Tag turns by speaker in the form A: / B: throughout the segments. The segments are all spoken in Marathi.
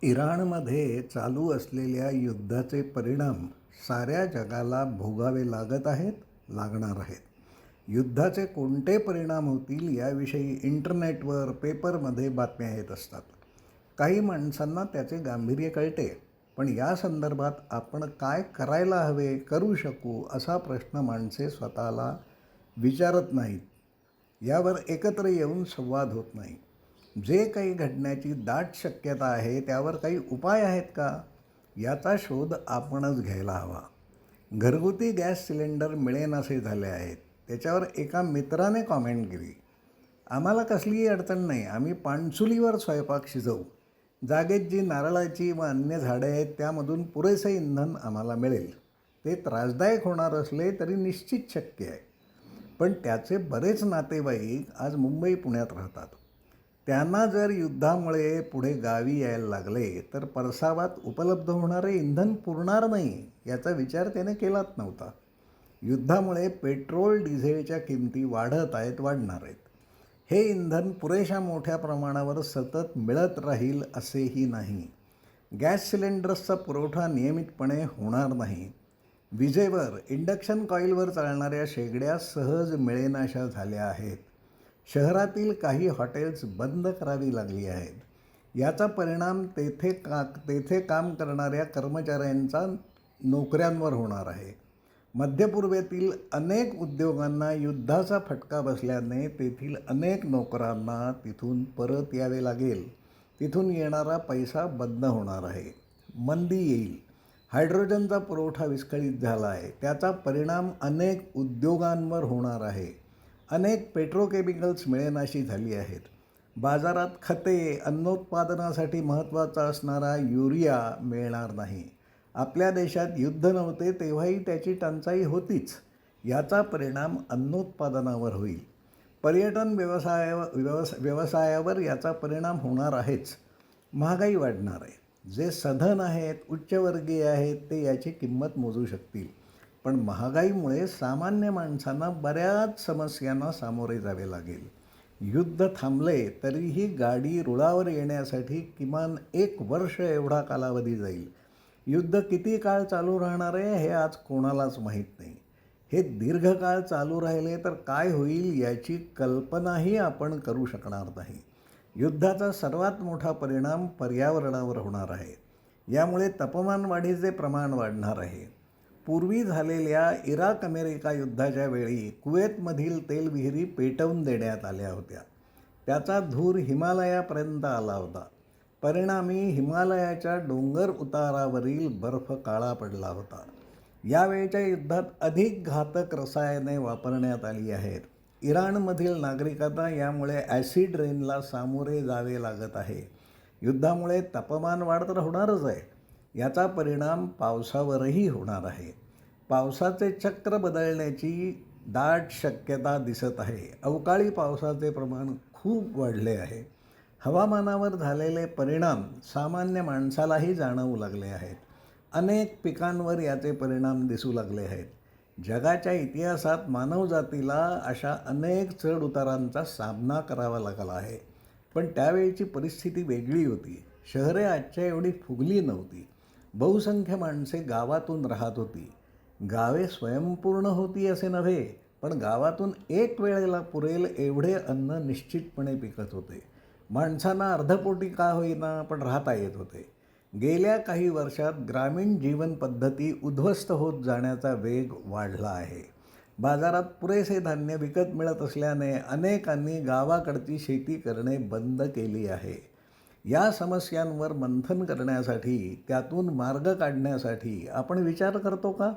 A: इराणमध्ये चालू असलेल्या युद्धाचे परिणाम साऱ्या जगाला भोगावे लागत आहेत, लागणार आहेत. युद्धाचे कोणते परिणाम होतील याविषयी इंटरनेटवर, पेपरमध्ये बातम्या येत असतात. काही माणसांना त्याचे गांभीर्य कळते, पण या संदर्भात आपण काय करायला हवे, करू शकू असा प्रश्न माणसे स्वतःला विचारत नाहीत. यावर एकत्र येऊन संवाद होत नाही. जे काही घडण्याची दाट शक्यता आहे त्यावर काही उपाय आहेत का, याचा शोध आपणच घ्यायला हवा. घरगुती गॅस सिलेंडर मिळेनासे झाले आहेत. त्याच्यावर एका मित्राने कॉमेंट केली, आम्हाला कसलीही अडचण नाही, आम्ही पाणचुलीवर स्वयंपाक शिजवू. जागेत जी नारळाची व अन्य झाडे आहेत त्यामधून पुरेसे इंधन आम्हाला मिळेल. ते त्रासदायक होणार असले तरी निश्चित शक्य आहे. पण त्याचे बरेच नातेवाईक आज मुंबई पुण्यात राहतात. त्यांना जर युद्धामुळे पुढे गावी यायला लागले तर परसावात उपलब्ध होणारे इंधन पुरणार नाही याचा विचार त्याने केलाच नव्हता. युद्धामुळे पेट्रोल डिझेलच्या किमती वाढणार आहेत. हे इंधन पुरेशा मोठ्या प्रमाणावर सतत मिळत राहील असेही नाही. गॅस सिलेंडर्सचा पुरवठा नियमितपणे होणार नाही. विजेवर, इंडक्शन कॉईलवर चालणाऱ्या शेगड्या सहज मिळेनाशा झाल्या आहेत. शहरातील काही हॉटेल्स बंद करावी लागली आहेत. याचा परिणाम तेथे काम करणाऱ्या कर्मचाऱ्यांचा नोकऱ्यांवर होणार आहे. मध्यपूर्वेतील अनेक उद्योगांना युद्धाचा फटका बसल्याने तेथील अनेक नोकरांना तिथून परत यावे लागेल. तिथून येणारा पैसा बंद होणार आहे. मंदी येईल. हायड्रोजनचा पुरवठा विस्कळीत झाला आहे. त्याचा परिणाम अनेक उद्योगांवर होणार आहे. अनेक पेट्रोकेमिकल्स मिळेनाशी झाली आहेत. बाजारात खते, अन्नोत्पादनासाठी महत्त्वाचा असणारा युरिया मिळणार नाही. आपल्या देशात युद्ध नव्हते तेव्हाही त्याची टंचाई होतीच. याचा परिणाम अन्नोत्पादनावर होईल. पर्यटन व्यवसायावर याचा परिणाम होणार आहेच. महागाई वाढणार आहे. जे सधन आहेत, उच्चवर्गीय आहेत ते याची किंमत मोजू शकतील. पण महागाईमुळे सामान्य माणसांना बऱ्याच समस्यांना सामोरे जावे लागेल. युद्ध थांबले तरीही गाडी रुळावर येण्यासाठी किमान 1 वर्ष एवढा कालावधी जाईल. युद्ध किती काळ चालू राहणार आहे हे आज कोणालाच माहीत नाही. हे दीर्घकाळ चालू राहिले तर काय होईल याची कल्पनाही आपण करू शकणार नाही. युद्धाचा सर्वात मोठा परिणाम पर्यावरणावर होणार आहे. यामुळे तापमान वाढीचे प्रमाण वाढणार आहे. पूर्वी झालेल्या इराक-अमेरिका युद्धाच्या वेळी कुवेतमधील तेलविहिरी पेटवून देण्यात आल्या होत्या. त्याचा धूर हिमालयापर्यंत आला होता. परिणामी हिमालयाच्या डोंगर उतारावरील बर्फ काळा पडला होता. यावेळच्या युद्धात अधिक घातक रसायने वापरण्यात आली आहेत. इराणमधील नागरिकांना यामुळे ॲसिड रेनला सामोरे जावे लागत आहे. युद्धामुळे तापमान वाढ तर होणारच आहे. याचा परिणाम पावसावरही होणार आहे. पावसाचे चक्र बदलण्याची दाट शक्यता दिसत आहे. अवकाळी पावसाचे प्रमाण खूप वाढले आहे. हवामानावर झालेले परिणाम सामान्य माणसालाही जाणवू लागले आहेत. अनेक पिकांवर याचे परिणाम दिसू लागले आहेत. जगाच्या इतिहासात मानवजातीला अशा अनेक चढउतारांचा सामना करावा लागला आहे. पण त्यावेळची परिस्थिती वेगळी होती. शहरे आजच्या एवढी फुगली नव्हती. बहुसंख्य माणसे गावातून राहत होती. गावे स्वयंपूर्ण होती असे नव्हे, पण गावातून एक वेळेला पुरेल एवढे अन्न निश्चितपणे पिकत होते. माणसांना अर्धपोटी का होईना पण राहता येत होते. गेल्या काही वर्षात ग्रामीण जीवनपद्धती उद्ध्वस्त होत जाण्याचा वेग वाढला आहे. बाजारात पुरेसे धान्य विकत मिळत असल्याने अनेकांनी गावाकडची शेती करणे बंद केली आहे. या समस्यांवर मंथन करण्यासाठी, त्यातून मार्ग काढण्यासाठी आपण विचार करतो का?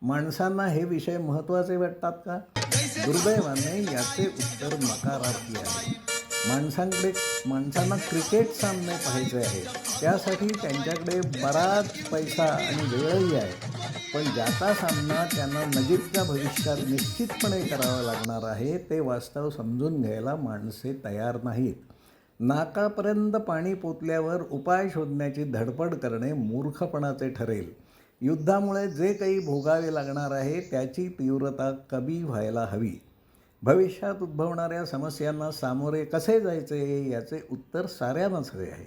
A: माणसांना हे विषय महत्त्वाचे वाटतात का? दुर्दैवाने याचे उत्तर नकारार्थी आहे. माणसांना क्रिकेट सामने पाहायचे आहेत. त्यासाठी त्यांच्याकडे बराच पैसा आणि वेळही आहे. पण ज्याचा सामना त्यांना नजीकच्या भविष्यात निश्चितपणे करावा लागणार आहे ते वास्तव समजून घ्यायला माणसे तयार नाहीत. नाकापर्यंत पाणी पोचल्यावर उपाय शोधण्याची धडपड करणे मूर्खपणाचे ठरेल. युद्धामुळे जे काही भोगावे लागणार आहे त्याची तीव्रता कमी व्हायला हवी. भविष्यात उद्भवणाऱ्या समस्यांना सामोरे कसे जायचे याचे उत्तर साऱ्यांनाच हवे आहे.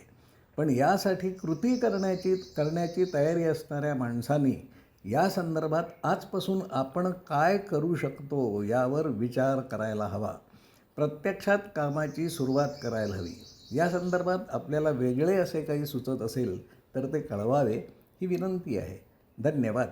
A: पण यासाठी कृती करण्याची तयारी असणाऱ्या माणसांनी या संदर्भात आजपासून आपण काय करू शकतो यावर विचार करायला हवा. प्रत्यक्षात कामाची सुरुवात करायला हवी. या संदर्भात आपल्याला वेगळे असे काही सुचत असेल तर ते कळवावे ही विनंती आहे. धन्यवाद.